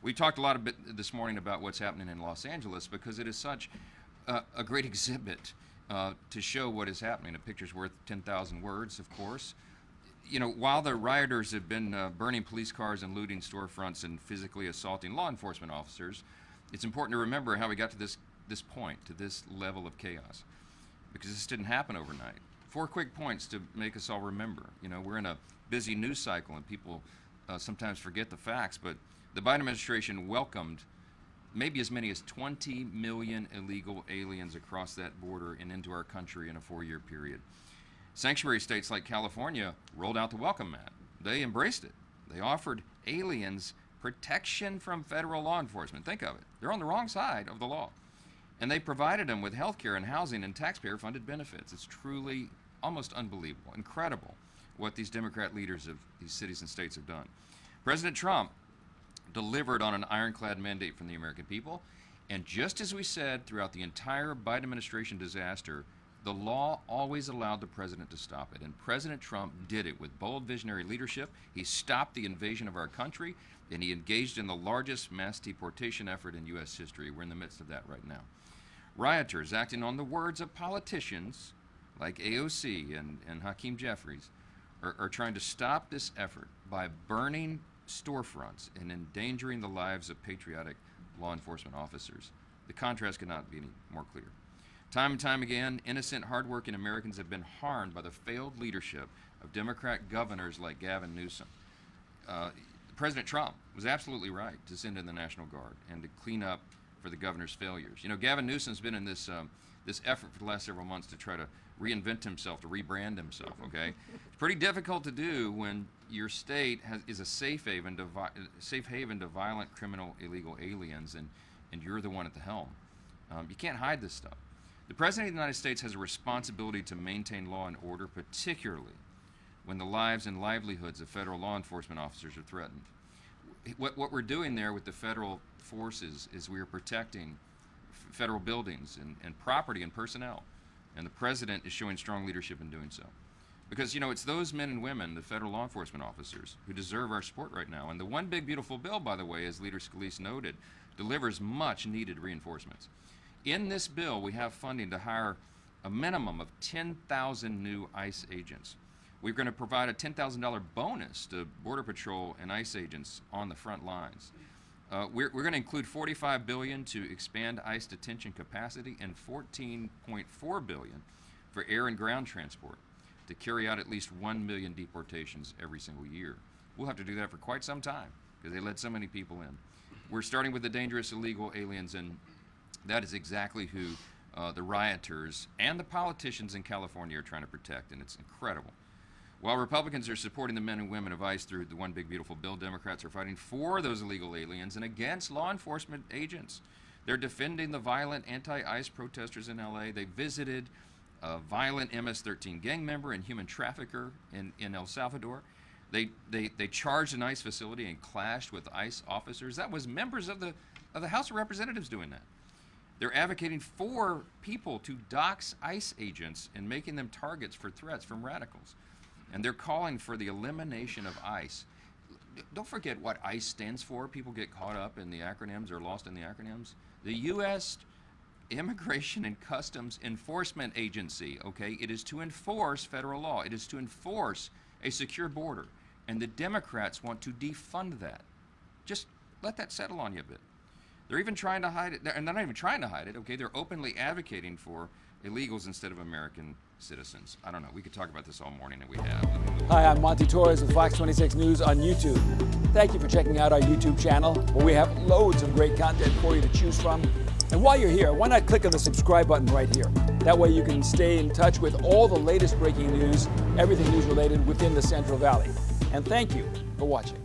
We talked a lot this morning about what's happening in Los Angeles because it is such a great exhibit to show what is happening. A picture's worth 10,000 words, of course. You know, while the rioters have been burning police cars and looting storefronts and physically assaulting law enforcement officers, it's important to remember how we got to this point, to this level of chaos, because this didn't happen overnight. 4 quick points to make us all remember. You know, we're in a busy news cycle and people sometimes forget the facts, but the Biden administration welcomed maybe as many as 20 million illegal aliens across that border and into our country in a 4-year period. Sanctuary states like California rolled out the welcome mat. They embraced it. They offered aliens protection from federal law enforcement. Think of it. They're on the wrong side of the law. And they provided them with health care and housing and taxpayer-funded benefits. It's truly almost unbelievable, incredible what these Democrat leaders of these cities and states have done. President Trump delivered on an ironclad mandate from the American people, and just as we said throughout the entire Biden administration disaster, the law always allowed the president to stop it, and President Trump did it with bold visionary leadership. He stopped the invasion of our country, and he engaged in the largest mass deportation effort in U.S. history. We're in the midst of that right now. Rioters, acting on the words of politicians like AOC and Hakeem Jeffries, are trying to stop this effort by burning storefronts and endangering the lives of patriotic law enforcement officers. The contrast could not be any more clear. Time and time again, innocent, hardworking Americans have been harmed by the failed leadership of Democrat governors like Gavin Newsom. President Trump was absolutely right to send in the National Guard and to clean up for the governor's failures. You know, Gavin Newsom's been in this effort for the last several months to try to reinvent himself, to rebrand himself, okay? It's pretty difficult to do when your state is a safe haven to violent, criminal, illegal aliens, and you're the one at the helm. You can't hide this stuff. The President of the United States has a responsibility to maintain law and order, particularly when the lives and livelihoods of federal law enforcement officers are threatened. What we're doing there with the federal forces is we are protecting federal buildings and property and personnel. And the president is showing strong leadership in doing so. Because, you know, it's those men and women, the federal law enforcement officers, who deserve our support right now. And the One Big Beautiful Bill, by the way, as Leader Scalise noted, delivers much needed reinforcements. In this bill, we have funding to hire a minimum of 10,000 new ICE agents. We're going to provide a $10,000 bonus to Border Patrol and ICE agents on the front lines. We're going to include $45 billion to expand ICE detention capacity and $14.4 billion for air and ground transport to carry out at least 1 million deportations every single year. We'll have to do that for quite some time because they let so many people in. We're starting with the dangerous illegal aliens, and that is exactly who the rioters and the politicians in California are trying to protect, and it's incredible. While Republicans are supporting the men and women of ICE through the One Big Beautiful Bill, Democrats are fighting for those illegal aliens and against law enforcement agents. They're defending the violent anti-ICE protesters in LA. They visited a violent MS-13 gang member and human trafficker in El Salvador. They charged an ICE facility and clashed with ICE officers. That was members of the House of Representatives doing that. They're advocating for people to dox ICE agents and making them targets for threats from radicals. And they're calling for the elimination of ICE. Don't forget what ICE stands for. People get caught up in the acronyms or lost in the acronyms. The U.S. Immigration and Customs Enforcement Agency, okay? It is to enforce federal law. It is to enforce a secure border. And the Democrats want to defund that. Just let that settle on you a bit. They're even trying to hide it. And they're not even trying to hide it, okay? They're openly advocating for illegals instead of American citizens. I don't know. We could talk about this all morning, and we have. Hi, I'm Monty Torres with Fox 26 News on YouTube. Thank you for checking out our YouTube channel, where we have loads of great content for you to choose from. And while you're here, why not click on the subscribe button right here? That way you can stay in touch with all the latest breaking news, everything news related within the Central Valley. And thank you for watching.